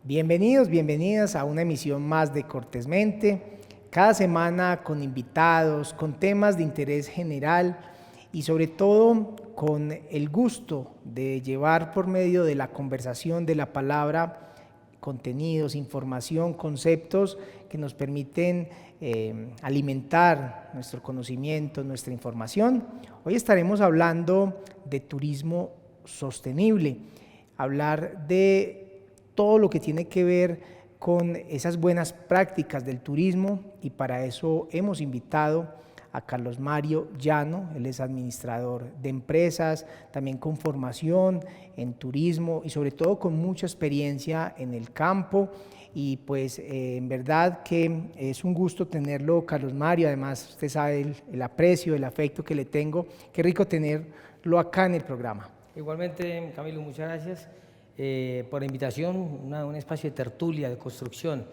Bienvenidos, bienvenidas a una emisión más de Cortésmente, cada semana con invitados, con temas de interés general y sobre todo con el gusto de llevar por medio de la conversación, de la palabra, contenidos, información, conceptos que nos permiten alimentar nuestro conocimiento, nuestra información. Hoy estaremos hablando de turismo sostenible, hablar de todo lo que tiene que ver con esas buenas prácticas del turismo, y para eso hemos invitado a Carlos Mario Llano. Él es administrador de empresas, también con formación en turismo y sobre todo con mucha experiencia en el campo. Y pues en verdad que es un gusto tenerlo, Carlos Mario. Además usted sabe el aprecio, el afecto que le tengo. Qué rico tenerlo acá en el programa. Igualmente, Camilo, muchas gracias por la invitación, un espacio de tertulia, de construcción,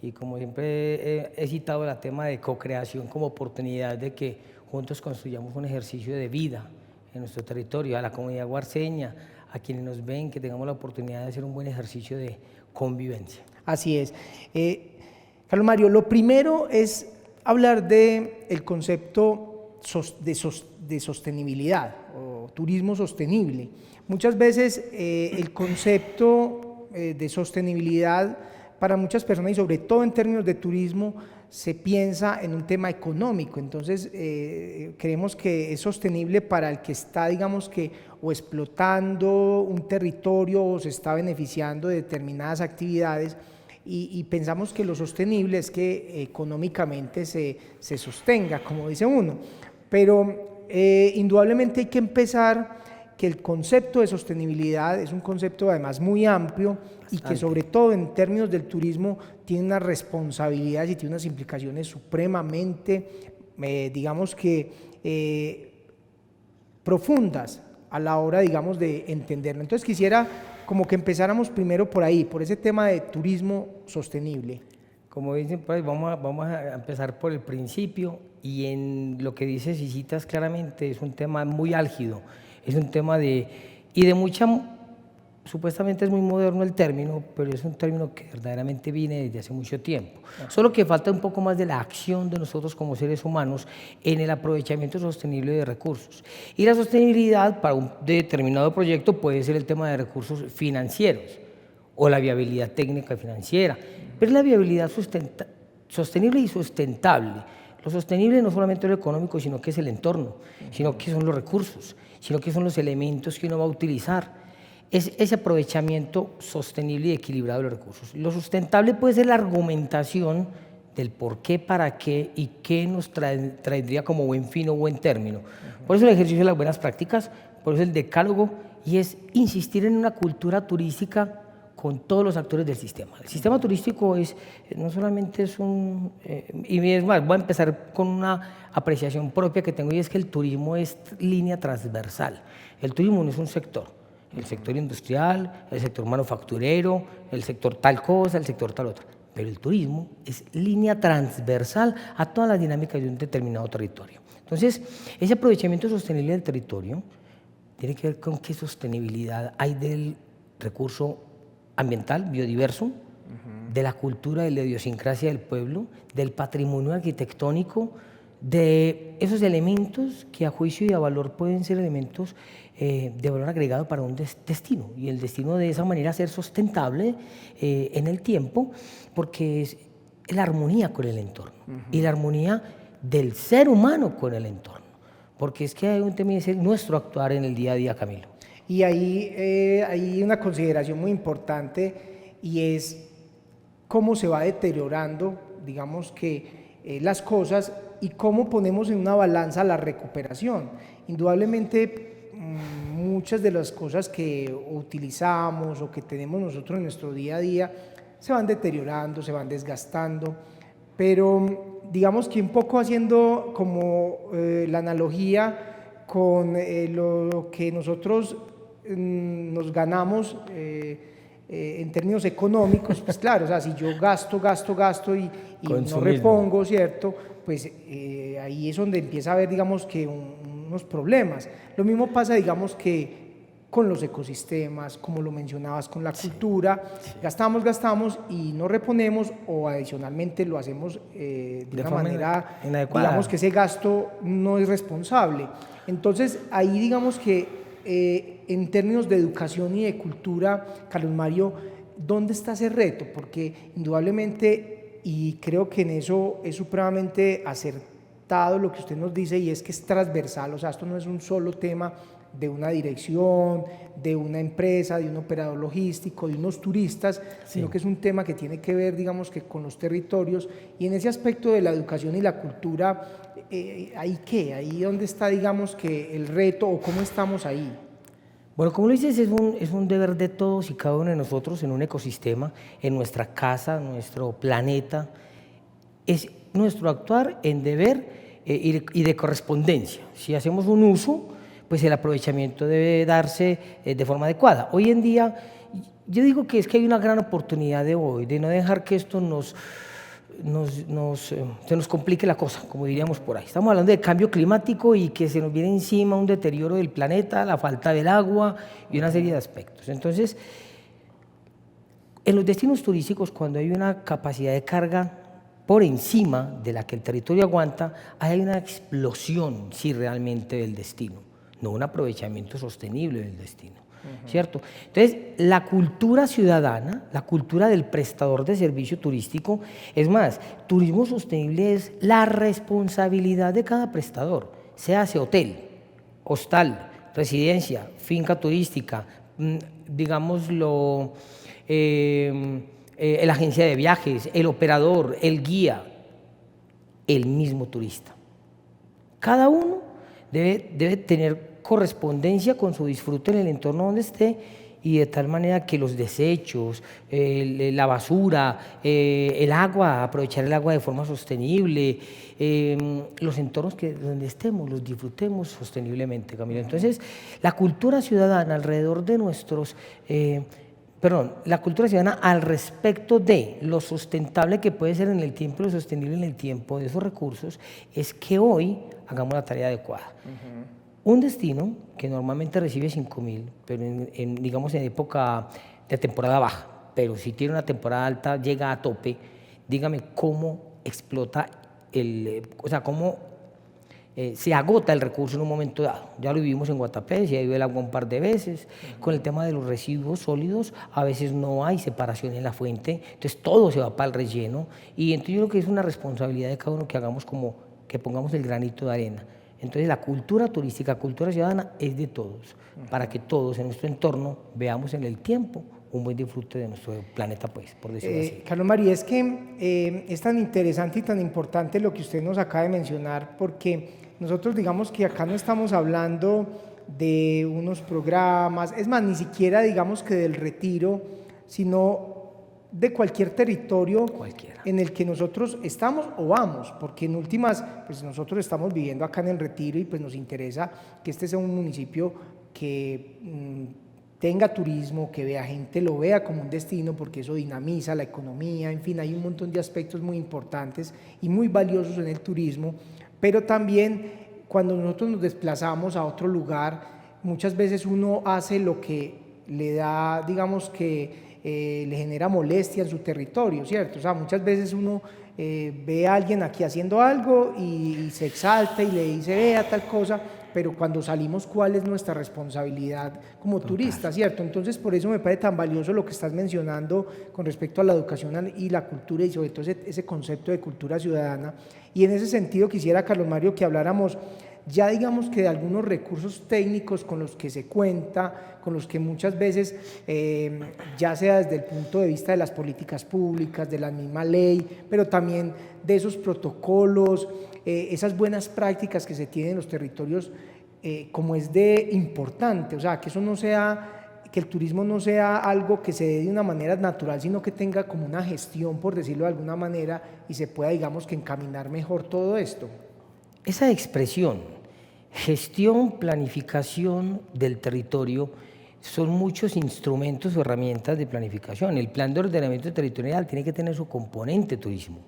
y como siempre he citado el tema de co-creación como oportunidad de que juntos construyamos un ejercicio de vida en nuestro territorio, a la comunidad guarceña, a quienes nos ven, que tengamos la oportunidad de hacer un buen ejercicio de convivencia. Así es. Carlos Mario, lo primero es hablar del concepto de sostenibilidad o turismo sostenible. Muchas veces el concepto de sostenibilidad para muchas personas, y sobre todo en términos de turismo, se piensa en un tema económico. Entonces creemos que es sostenible para el que está, digamos que, o explotando un territorio o se está beneficiando de determinadas actividades, y pensamos que lo sostenible es que económicamente se sostenga, como dice uno. Pero indudablemente hay que empezar que el concepto de sostenibilidad es un concepto además muy amplio. Bastante. Y que sobre todo en términos del turismo tiene unas responsabilidades y tiene unas implicaciones supremamente, digamos que, profundas a la hora, digamos, de entenderlo. Entonces quisiera como que empezáramos primero por ahí, por ese tema de turismo sostenible. Como dicen, pues vamos a empezar por el principio, y en lo que dices y citas claramente es un tema muy álgido. Es un tema de mucha, supuestamente es muy moderno el término, pero es un término que verdaderamente viene desde hace mucho tiempo. Solo que falta un poco más de la acción de nosotros como seres humanos en el aprovechamiento sostenible de recursos. Y la sostenibilidad para un determinado proyecto puede ser el tema de recursos financieros o la viabilidad técnica y financiera, pero es la viabilidad sostenible y sustentable. Lo sostenible no solamente es lo económico, sino que es el entorno, sino que son los recursos, sino que son los elementos que uno va a utilizar. Es ese aprovechamiento sostenible y equilibrado de los recursos. Lo sustentable puede ser la argumentación del por qué, para qué y qué nos traería como buen fin o buen término. Por eso el ejercicio de las buenas prácticas, por eso el decálogo, y es insistir en una cultura turística con todos los actores del sistema. El sistema turístico no solamente es y es más, voy a empezar con una apreciación propia que tengo, y es que el turismo es línea transversal. El turismo no es un sector, el sector industrial, el sector manufacturero, el sector tal cosa, el sector tal otra, pero el turismo es línea transversal a todas las dinámicas de un determinado territorio. Entonces, ese aprovechamiento sostenible del territorio tiene que ver con qué sostenibilidad hay del recurso ambiental, biodiverso, de la cultura, de la idiosincrasia del pueblo, del patrimonio arquitectónico, de esos elementos que a juicio y a valor pueden ser elementos de valor agregado para un destino, y el destino de esa manera ser sustentable en el tiempo, porque es la armonía con el entorno y la armonía del ser humano con el entorno, porque es que hay un tema de ser nuestro actuar en el día a día, Camilo. Y ahí hay una consideración muy importante, y es cómo se va deteriorando, digamos que las cosas, y cómo ponemos en una balanza la recuperación. Indudablemente muchas de las cosas que utilizamos o que tenemos nosotros en nuestro día a día se van deteriorando, se van desgastando, pero digamos que un poco haciendo como la analogía con lo que nosotros nos ganamos en términos económicos, pues claro, o sea, si yo gasto y no repongo, ¿cierto? Pues ahí es donde empieza a haber, digamos, que unos problemas. Lo mismo pasa, digamos, que con los ecosistemas, como lo mencionabas, con la cultura, gastamos y no reponemos, o adicionalmente lo hacemos de una manera, inadecuada. digamos que ese gasto no es responsable. Entonces ahí digamos que en términos de educación y de cultura, Carlos Mario, ¿dónde está ese reto? Porque indudablemente, y creo que en eso es supremamente acertado lo que usted nos dice, y es que es transversal, o sea, esto no es un solo tema de una dirección, de una empresa, de un operador logístico, de unos turistas, sino que es un tema que tiene que ver, digamos, que con los territorios, y en ese aspecto de la educación y la cultura, ¿ahí qué? ¿Ahí dónde está, digamos, que el reto, o cómo estamos ahí? Bueno, como lo dices, es un deber de todos y cada uno de nosotros en un ecosistema, en nuestra casa, nuestro planeta. Es nuestro actuar en deber y de correspondencia. Si hacemos un uso, pues el aprovechamiento debe darse de forma adecuada. Hoy en día, yo digo que es que hay una gran oportunidad de hoy, de no dejar que esto se nos complique la cosa, como diríamos por ahí. Estamos hablando de cambio climático y que se nos viene encima un deterioro del planeta, la falta del agua y una serie de aspectos. Entonces, en los destinos turísticos, cuando hay una capacidad de carga por encima de la que el territorio aguanta, hay una explosión, sí, realmente del destino, no un aprovechamiento sostenible del destino, ¿cierto? Entonces, la cultura ciudadana, la cultura del prestador de servicio turístico, es más, turismo sostenible es la responsabilidad de cada prestador, sea hotel, hostal, residencia, finca turística, digámoslo, la agencia de viajes, el operador, el guía, el mismo turista. Cada uno debe tener correspondencia con su disfrute en el entorno donde esté, y de tal manera que los desechos, la basura, el agua, aprovechar el agua de forma sostenible, los entornos donde estemos los disfrutemos sosteniblemente, Camilo. Entonces, la cultura ciudadana alrededor de la cultura ciudadana al respecto de lo sustentable que puede ser en el tiempo, lo sostenible en el tiempo de esos recursos, es que hoy hagamos la tarea adecuada. Un destino que normalmente recibe 5.000, pero digamos en época de temporada baja, pero si tiene una temporada alta llega a tope, dígame cómo explota cómo se agota el recurso en un momento dado. Ya lo vivimos en Guatapé, se ha ido el agua un par de veces. Con el tema de los residuos sólidos, a veces no hay separación en la fuente, entonces todo se va para el relleno, y entonces yo creo que es una responsabilidad de cada uno que hagamos que pongamos el granito de arena. Entonces la cultura turística, cultura ciudadana es de todos, para que todos en nuestro entorno veamos en el tiempo un buen disfrute de nuestro planeta, pues, por decirlo así. Carlos María, es que es tan interesante y tan importante lo que usted nos acaba de mencionar, porque nosotros digamos que acá no estamos hablando de unos programas, es más, ni siquiera digamos que del Retiro, sino de cualquier territorio en el que nosotros estamos o vamos, porque en últimas, pues nosotros estamos viviendo acá en el Retiro y pues nos interesa que este sea un municipio que tenga turismo, que vea gente, lo vea como un destino, porque eso dinamiza la economía, en fin, hay un montón de aspectos muy importantes y muy valiosos en el turismo, pero también cuando nosotros nos desplazamos a otro lugar, muchas veces uno hace lo que le da, digamos que le genera molestia en su territorio, ¿cierto? O sea, muchas veces uno ve a alguien aquí haciendo algo y se exalta y le dice, vea tal cosa, pero cuando salimos, ¿cuál es nuestra responsabilidad como turistas, ¿cierto? Entonces, por eso me parece tan valioso lo que estás mencionando con respecto a la educación y la cultura, y sobre todo ese concepto de cultura ciudadana. Y en ese sentido quisiera, Carlos Mario, que habláramos ya digamos que de algunos recursos técnicos con los que se cuenta, con los que muchas veces, ya sea desde el punto de vista de las políticas públicas, de la misma ley, pero también de esos protocolos, esas buenas prácticas que se tienen en los territorios, como es de importante, o sea, que eso no sea, que el turismo no sea algo que se dé de una manera natural, sino que tenga como una gestión, por decirlo de alguna manera, y se pueda, digamos, que encaminar mejor todo esto. Esa expresión, gestión, planificación del territorio, son muchos instrumentos o herramientas de planificación. El plan de ordenamiento territorial tiene que tener su componente turismo.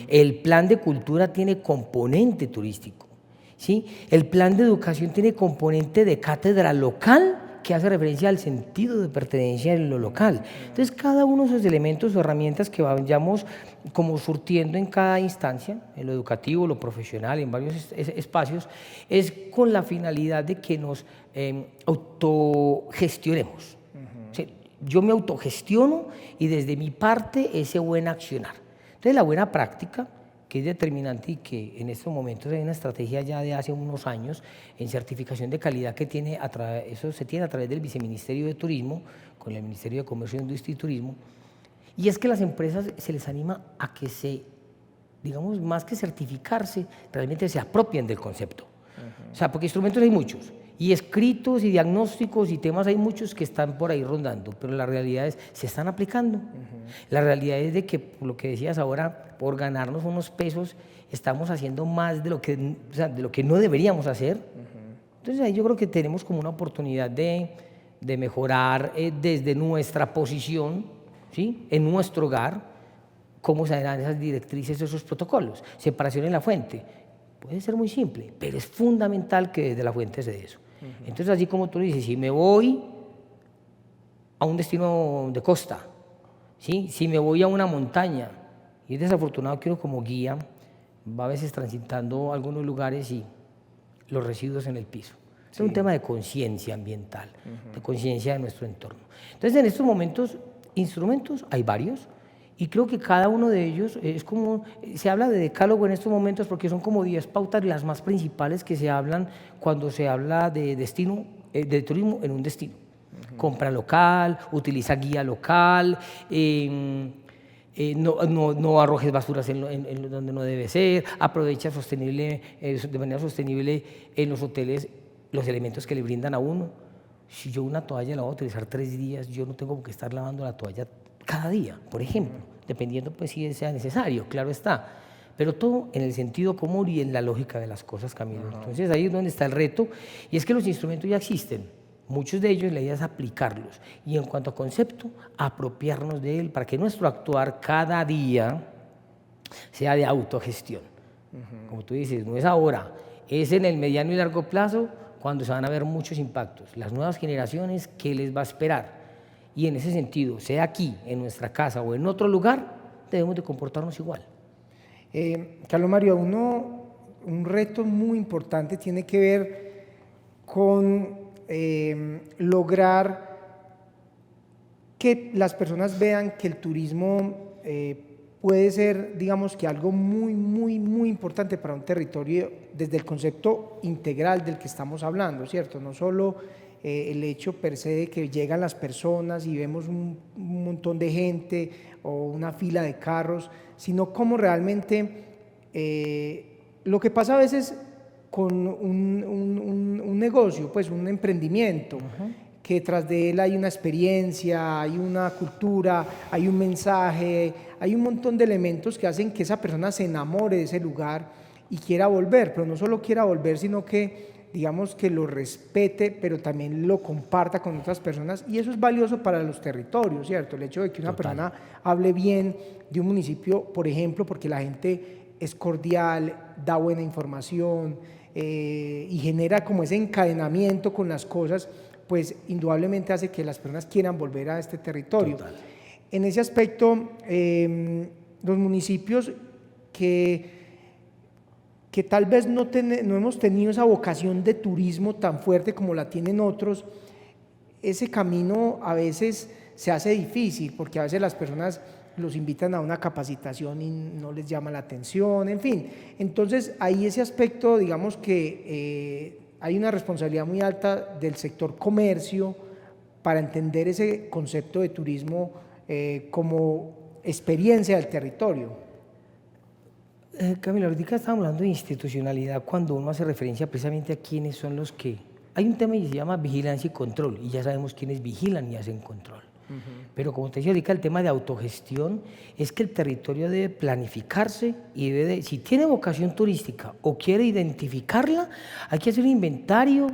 El plan de cultura tiene componente turístico, ¿sí? El plan de educación tiene componente de cátedra local que hace referencia al sentido de pertenencia en lo local. Entonces, cada uno de esos elementos o herramientas que vayamos como surtiendo en cada instancia, en lo educativo, lo profesional, en varios espacios, es con la finalidad de que nos autogestionemos. O sea, yo me autogestiono y desde mi parte ese buen accionar. Entonces, la buena práctica, que es determinante y que en estos momentos hay una estrategia ya de hace unos años en certificación de calidad que tiene eso se tiene a través del Viceministerio de Turismo, con el Ministerio de Comercio, Industria y Turismo, y es que las empresas se les anima a que digamos, más que certificarse, realmente se apropien del concepto. O sea, porque instrumentos hay muchos, y escritos y diagnósticos y temas hay muchos que están por ahí rondando, pero la realidad es, se están aplicando. La realidad es de que, por lo que decías ahora, por ganarnos unos pesos, estamos haciendo más de lo que, o sea, de lo que no deberíamos hacer. Entonces ahí yo creo que tenemos como una oportunidad de mejorar desde nuestra posición, ¿sí?, en nuestro hogar, cómo se dan esas directrices, esos protocolos. Separación en la fuente. Puede ser muy simple, pero es fundamental que desde la fuente se dé eso. Entonces, así como tú dices, si me voy a un destino de costa, ¿sí?, si me voy a una montaña, y es desafortunado que uno como guía va a veces transitando algunos lugares y los residuos en el piso. Es un tema de conciencia ambiental, de conciencia de nuestro entorno. Entonces, en estos momentos, instrumentos hay varios, y creo que cada uno de ellos es como, se habla de decálogo en estos momentos porque son como 10 pautas las más principales que se hablan cuando se habla de destino, de turismo en un destino. Compra local, utiliza guía local, no arrojes basuras en donde no debe ser, aprovecha de manera sostenible en los hoteles los elementos que le brindan a uno. Si yo una toalla la voy a utilizar 3 días, yo no tengo que estar lavando la toalla cada día, por ejemplo, dependiendo pues si sea necesario, claro está, pero todo en el sentido común y en la lógica de las cosas, Camilo. Entonces ahí es donde está el reto, y es que los instrumentos ya existen, muchos de ellos la idea es aplicarlos, y en cuanto a concepto, apropiarnos de él para que nuestro actuar cada día sea de autogestión. Como tú dices, no es ahora, es en el mediano y largo plazo cuando se van a ver muchos impactos. Las nuevas generaciones, ¿qué les va a esperar? Y en ese sentido, sea aquí, en nuestra casa o en otro lugar, debemos de comportarnos igual. Carlos Mario, un reto muy importante tiene que ver con lograr que las personas vean que el turismo puede ser, digamos, que algo muy, muy, muy importante para un territorio desde el concepto integral del que estamos hablando, ¿cierto? No solo el hecho per se de que llegan las personas y vemos un montón de gente o una fila de carros, sino cómo realmente lo que pasa a veces con un negocio, pues un emprendimiento, que tras de él hay una experiencia, hay una cultura, hay un mensaje, hay un montón de elementos que hacen que esa persona se enamore de ese lugar y quiera volver, pero no solo quiera volver, sino que digamos que lo respete, pero también lo comparta con otras personas, y eso es valioso para los territorios, ¿cierto? El hecho de que una persona hable bien de un municipio, por ejemplo, porque la gente es cordial, da buena información y genera como ese encadenamiento con las cosas, pues indudablemente hace que las personas quieran volver a este territorio. Total. En ese aspecto, los municipios que tal vez no hemos tenido esa vocación de turismo tan fuerte como la tienen otros, ese camino a veces se hace difícil, porque a veces las personas los invitan a una capacitación y no les llama la atención, en fin. Entonces, ahí ese aspecto, digamos que hay una responsabilidad muy alta del sector comercio para entender ese concepto de turismo como experiencia del territorio. Camilo, ahorita estamos hablando de institucionalidad cuando uno hace referencia precisamente a quiénes son los que... Hay un tema que se llama vigilancia y control, y ya sabemos quiénes vigilan y hacen control. Pero como te decía ahorita, el tema de autogestión es que el territorio debe planificarse y si tiene vocación turística o quiere identificarla, hay que hacer un inventario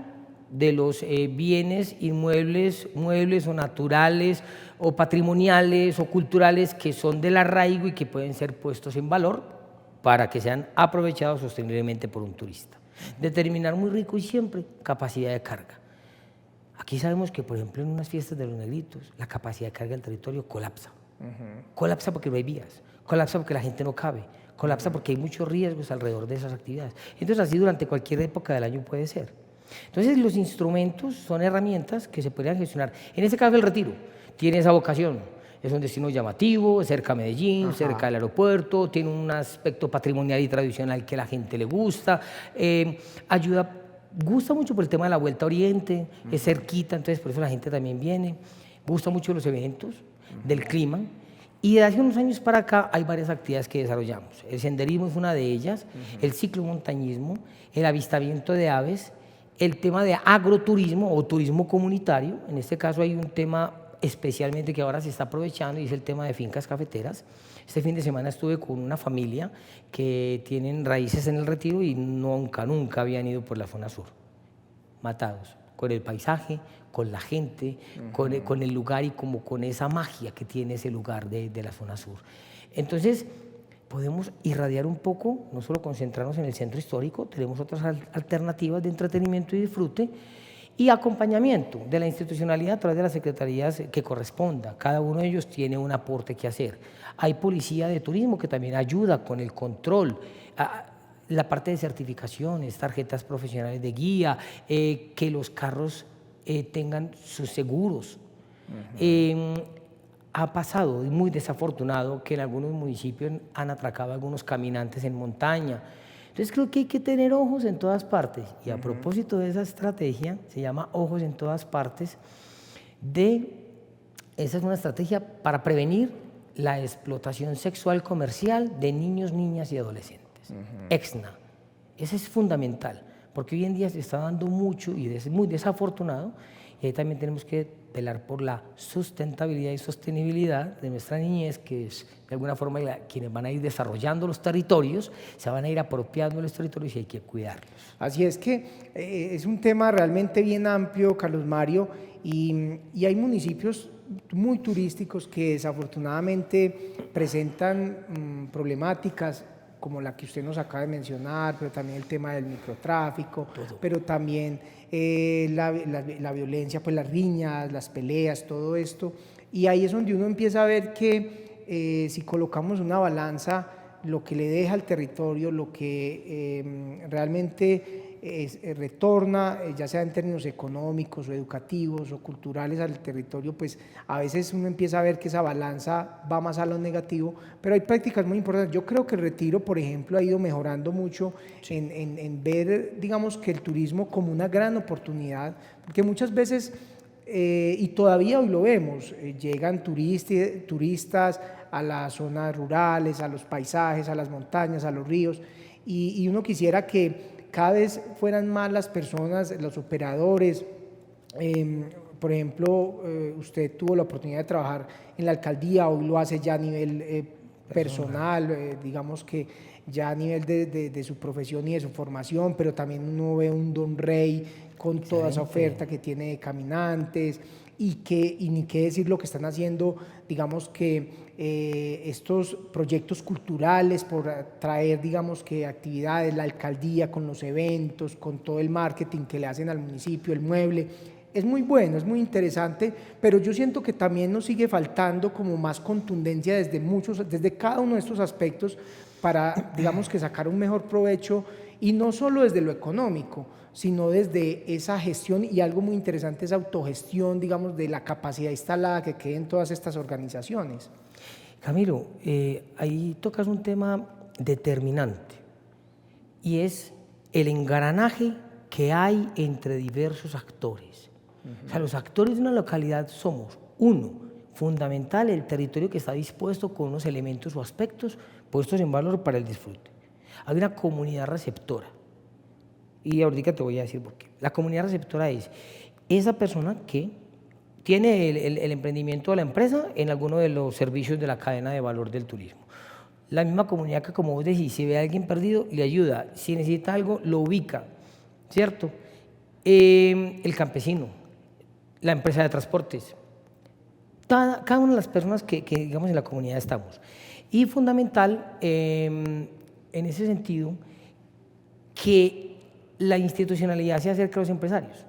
de los bienes inmuebles, muebles o naturales o patrimoniales o culturales que son del arraigo y que pueden ser puestos en valor para que sean aprovechados sosteniblemente por un turista. Determinar muy rico y siempre capacidad de carga. Aquí sabemos que, por ejemplo, en unas fiestas de los negritos, la capacidad de carga del territorio colapsa. Colapsa porque no hay vías, colapsa porque la gente no cabe, colapsa porque hay muchos riesgos alrededor de esas actividades. Entonces, así durante cualquier época del año puede ser. Entonces, los instrumentos son herramientas que se podrían gestionar. En este caso, el Retiro tiene esa vocación. Es un destino llamativo, cerca a Medellín, cerca del aeropuerto, tiene un aspecto patrimonial y tradicional que a la gente le gusta, gusta mucho por el tema de la Vuelta a Oriente, es cerquita, entonces por eso la gente también viene, gusta mucho los eventos, del clima, y de hace unos años para acá hay varias actividades que desarrollamos. El senderismo es una de ellas, el ciclomontañismo, el avistamiento de aves, el tema de agroturismo o turismo comunitario. En este caso hay un tema especialmente que ahora se está aprovechando y es el tema de fincas cafeteras. Este fin de semana estuve con una familia que tienen raíces en el Retiro y nunca habían ido por la zona sur. Matados con el paisaje, con la gente, con el lugar y como con esa magia que tiene ese lugar de la zona sur. Entonces, podemos irradiar un poco, no solo concentrarnos en el centro histórico, tenemos otras alternativas de entretenimiento y disfrute y acompañamiento de la institucionalidad a través de las secretarías que corresponda. Cada uno de ellos tiene un aporte que hacer. Hay policía de turismo que también ayuda con el control, la parte de certificaciones, tarjetas profesionales de guía, que los carros tengan sus seguros. Ha pasado, muy desafortunado, que en algunos municipios han atracado a algunos caminantes en montaña. Entonces creo que hay que tener ojos en todas partes. Y a propósito de esa estrategia, se llama Ojos en Todas Partes, esa es una estrategia para prevenir la explotación sexual comercial de niños, niñas y adolescentes. EXNA. Eso es fundamental, porque hoy en día se está dando mucho y es muy desafortunado, y ahí también tenemos que velar por la sustentabilidad y sostenibilidad de nuestra niñez, que es de alguna forma quienes van a ir desarrollando los territorios, se van a ir apropiando de los territorios y hay que cuidarlos. Así es que es un tema realmente bien amplio, Carlos Mario, y hay municipios muy turísticos que desafortunadamente presentan problemáticas como la que usted nos acaba de mencionar, pero también el tema del microtráfico, pero también la violencia, pues las riñas, las peleas, todo esto. Y ahí es donde uno empieza a ver que si colocamos una balanza, lo que le deja al territorio, lo que realmente retorna, ya sea en términos económicos o educativos o culturales al territorio, pues a veces uno empieza a ver que esa balanza va más a lo negativo, pero hay prácticas muy importantes. Yo creo que el Retiro, por ejemplo, ha ido mejorando mucho en ver, digamos, que el turismo como una gran oportunidad, porque muchas veces, y todavía hoy lo vemos, llegan turistas a las zonas rurales, a los paisajes, a las montañas, a los ríos, y uno quisiera que cada vez fueran más las personas, los operadores. Por ejemplo, usted tuvo la oportunidad de trabajar en la alcaldía, hoy lo hace ya a nivel personal, digamos que ya a nivel de su profesión y de su formación, pero también uno ve un Don Rey con toda esa oferta que tiene de caminantes y ni qué decir lo que están haciendo, digamos que estos proyectos culturales por traer, digamos que actividades, la alcaldía con los eventos, con todo el marketing que le hacen al municipio, el mueble. Es muy bueno, es muy interesante, pero yo siento que también nos sigue faltando como más contundencia desde cada uno de estos aspectos para, digamos que sacar un mejor provecho, y no solo desde lo económico, sino desde esa gestión y algo muy interesante es autogestión, digamos, de la capacidad instalada que quede en todas estas organizaciones. Camilo, ahí tocas un tema determinante y es el engranaje que hay entre diversos actores. O sea, los actores de una localidad somos, uno, fundamental, el territorio que está dispuesto con unos elementos o aspectos puestos en valor para el disfrute. Hay una comunidad receptora. Y ahorita te voy a decir por qué. La comunidad receptora es esa persona que tiene el emprendimiento de la empresa en alguno de los servicios de la cadena de valor del turismo. La misma comunidad que, como vos decís, si ve a alguien perdido, le ayuda. Si necesita algo, lo ubica, ¿cierto? El campesino, la empresa de transportes, cada una de las personas que digamos en la comunidad estamos. Y fundamental, en ese sentido, que la institucionalidad se acerque a los empresarios.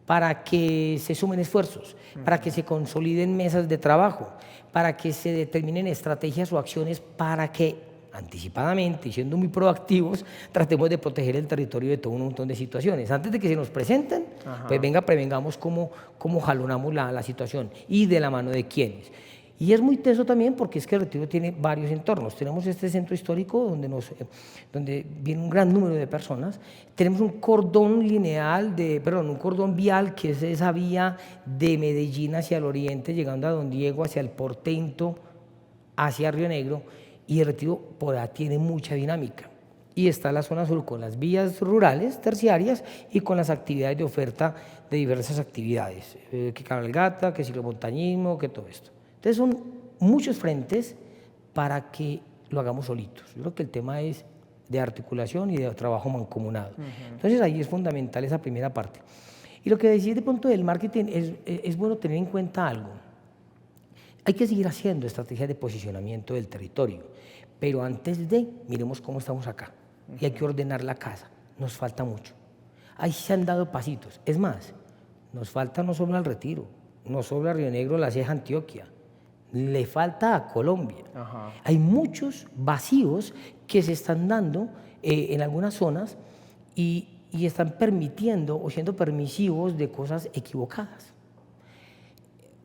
para que se sumen esfuerzos, para que se consoliden mesas de trabajo, para que se determinen estrategias o acciones para que anticipadamente y siendo muy proactivos tratemos de proteger el territorio de todo un montón de situaciones. Antes de que se nos presenten, pues venga, prevengamos cómo jalonamos la situación y de la mano de quiénes. Y es muy teso también porque es que el Retiro tiene varios entornos. Tenemos este centro histórico donde viene un gran número de personas. Tenemos un cordón un cordón vial que es esa vía de Medellín hacia el oriente, llegando a Don Diego, hacia el Portento, hacia Río Negro. Y el Retiro por ahí tiene mucha dinámica. Y está la zona sur con las vías rurales, terciarias, y con las actividades de oferta de diversas actividades, que cabalgata, que ciclomontañismo, que todo esto. Entonces son muchos frentes para que lo hagamos solitos. Yo creo que el tema es de articulación y de trabajo mancomunado. Entonces ahí es fundamental esa primera parte. Y lo que decís de pronto del marketing es bueno tener en cuenta algo. Hay que seguir haciendo estrategias de posicionamiento del territorio, pero antes miremos cómo estamos acá. Y hay que ordenar la casa, nos falta mucho. Ahí se han dado pasitos. Es más, nos falta no solo al Retiro, no solo a Río Negro, La Ceja, Antioquia, le falta a Colombia. Hay muchos vacíos que se están dando en algunas zonas y están permitiendo o siendo permisivos de cosas equivocadas.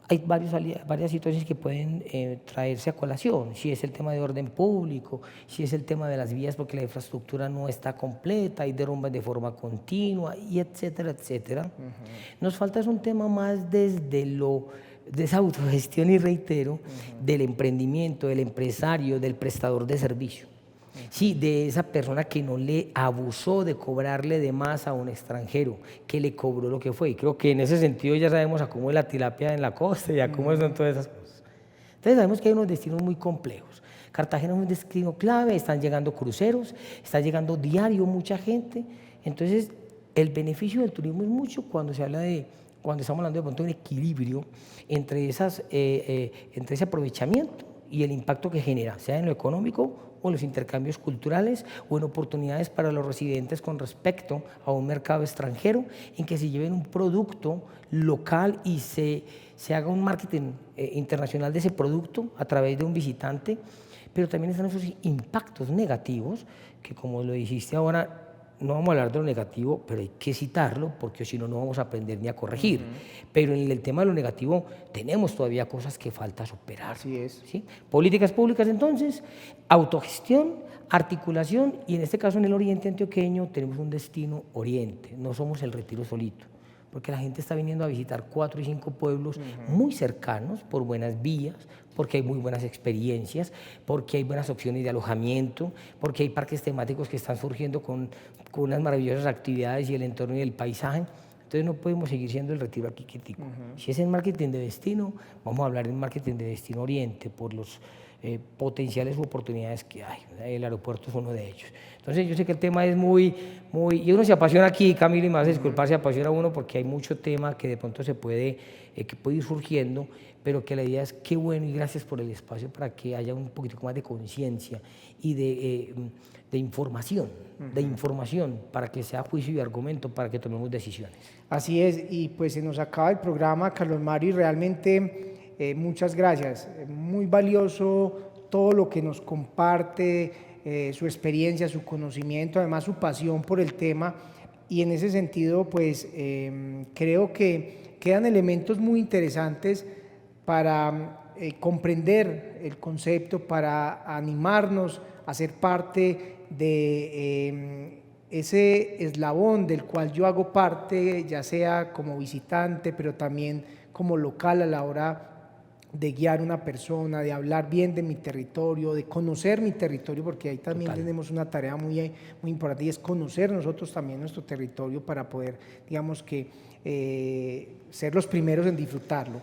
Hay varias situaciones que pueden traerse a colación, si es el tema de orden público, si es el tema de las vías porque la infraestructura no está completa, hay derrumbes de forma continua, y etcétera, etcétera. Nos falta es un tema más de esa autogestión, y reitero, del emprendimiento, del empresario, del prestador de servicio. Sí, de esa persona que no le abusó de cobrarle de más a un extranjero, que le cobró lo que fue. Y creo que en ese sentido ya sabemos a cómo es la tilapia en la costa y a cómo son todas esas cosas. Entonces sabemos que hay unos destinos muy complejos. Cartagena es un destino clave, están llegando cruceros, está llegando diario mucha gente. Entonces el beneficio del turismo es mucho cuando estamos hablando de pronto de un equilibrio entre ese aprovechamiento y el impacto que genera, sea en lo económico o en los intercambios culturales o en oportunidades para los residentes con respecto a un mercado extranjero, en que se lleven un producto local y se haga un marketing internacional de ese producto a través de un visitante, pero también están esos impactos negativos que, como lo dijiste ahora, no vamos a hablar de lo negativo, pero hay que citarlo porque si no, no vamos a aprender ni a corregir. Pero en el tema de lo negativo tenemos todavía cosas que falta superar. Así es. ¿Sí? Políticas públicas entonces, autogestión, articulación y en este caso en el oriente antioqueño tenemos un destino oriente, no somos el Retiro solito, porque la gente está viniendo a visitar 4 y 5 pueblos muy cercanos por buenas vías, porque hay muy buenas experiencias, porque hay buenas opciones de alojamiento, porque hay parques temáticos que están surgiendo con unas maravillosas actividades y el entorno y el paisaje. Entonces no podemos seguir siendo el Retiro aquí quietico. Si es en marketing de destino, vamos a hablar en marketing de destino oriente por los potenciales oportunidades que hay. El aeropuerto es uno de ellos. Entonces yo sé que el tema es muy, y uno se apasiona aquí, Camilo, y me vas a disculpar, se apasiona uno porque hay mucho tema que de pronto que puede ir surgiendo, pero que la idea es qué bueno y gracias por el espacio para que haya un poquito más de conciencia y de información, para que sea juicio y argumento, para que tomemos decisiones. Así es, y pues se nos acaba el programa, Carlos Mario, y realmente muchas gracias. Muy valioso todo lo que nos comparte, su experiencia, su conocimiento, además su pasión por el tema, y en ese sentido pues creo que quedan elementos muy interesantes para comprender el concepto, para animarnos a ser parte de ese eslabón del cual yo hago parte, ya sea como visitante, pero también como local a la hora de guiar una persona, de hablar bien de mi territorio, de conocer mi territorio, porque ahí también tenemos una tarea muy importante y es conocer nosotros también nuestro territorio para poder, digamos que, ser los primeros en disfrutarlo.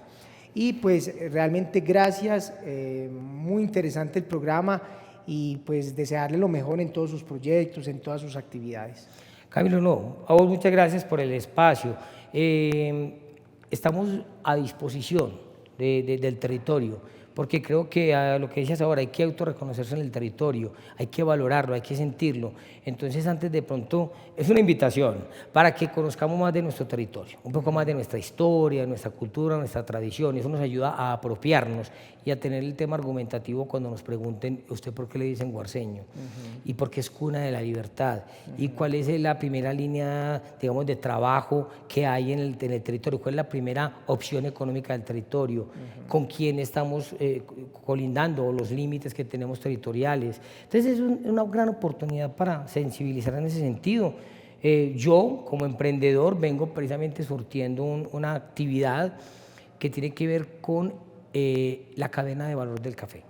Y pues realmente gracias, muy interesante el programa y pues desearle lo mejor en todos sus proyectos, en todas sus actividades. Camilo, no, a vos muchas gracias por el espacio. Estamos a disposición del territorio porque creo que a lo que dices ahora, hay que autorreconocerse en el territorio, hay que valorarlo, hay que sentirlo. Entonces, antes de pronto, es una invitación para que conozcamos más de nuestro territorio, un poco más de nuestra historia, de nuestra cultura, nuestra tradición. Eso nos ayuda a apropiarnos y a tener el tema argumentativo cuando nos pregunten, ¿usted por qué le dicen guarceño? ¿Y por qué es cuna de la libertad? ¿Y cuál es la primera línea, digamos, de trabajo que hay en el territorio? ¿Cuál es la primera opción económica del territorio? ¿Con quién estamos colindando? ¿O los límites que tenemos territoriales? Entonces es una gran oportunidad para sensibilizar en ese sentido. Yo, como emprendedor, vengo precisamente surtiendo una actividad que tiene que ver con la cadena de valor del café,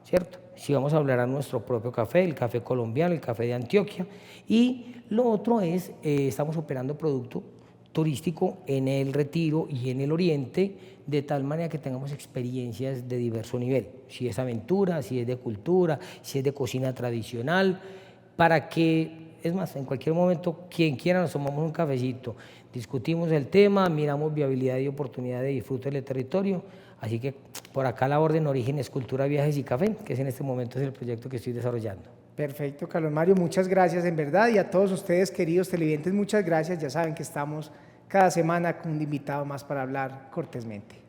¿cierto? Si vamos a hablar a nuestro propio café, el café colombiano, el café de Antioquia, y lo otro es, estamos operando producto turístico en el Retiro y en el Oriente, de tal manera que tengamos experiencias de diverso nivel, si es aventura, si es de cultura, si es de cocina tradicional, para que, es más, en cualquier momento, quien quiera nos tomamos un cafecito, discutimos el tema, miramos viabilidad y oportunidad de disfrute del territorio. Así que por acá la orden Orígenes, Cultura, Viajes y Café, que es en este momento es el proyecto que estoy desarrollando. Perfecto, Carlos Mario, muchas gracias en verdad, y a todos ustedes, queridos televidentes, muchas gracias. Ya saben que estamos cada semana con un invitado más para hablar cortésmente.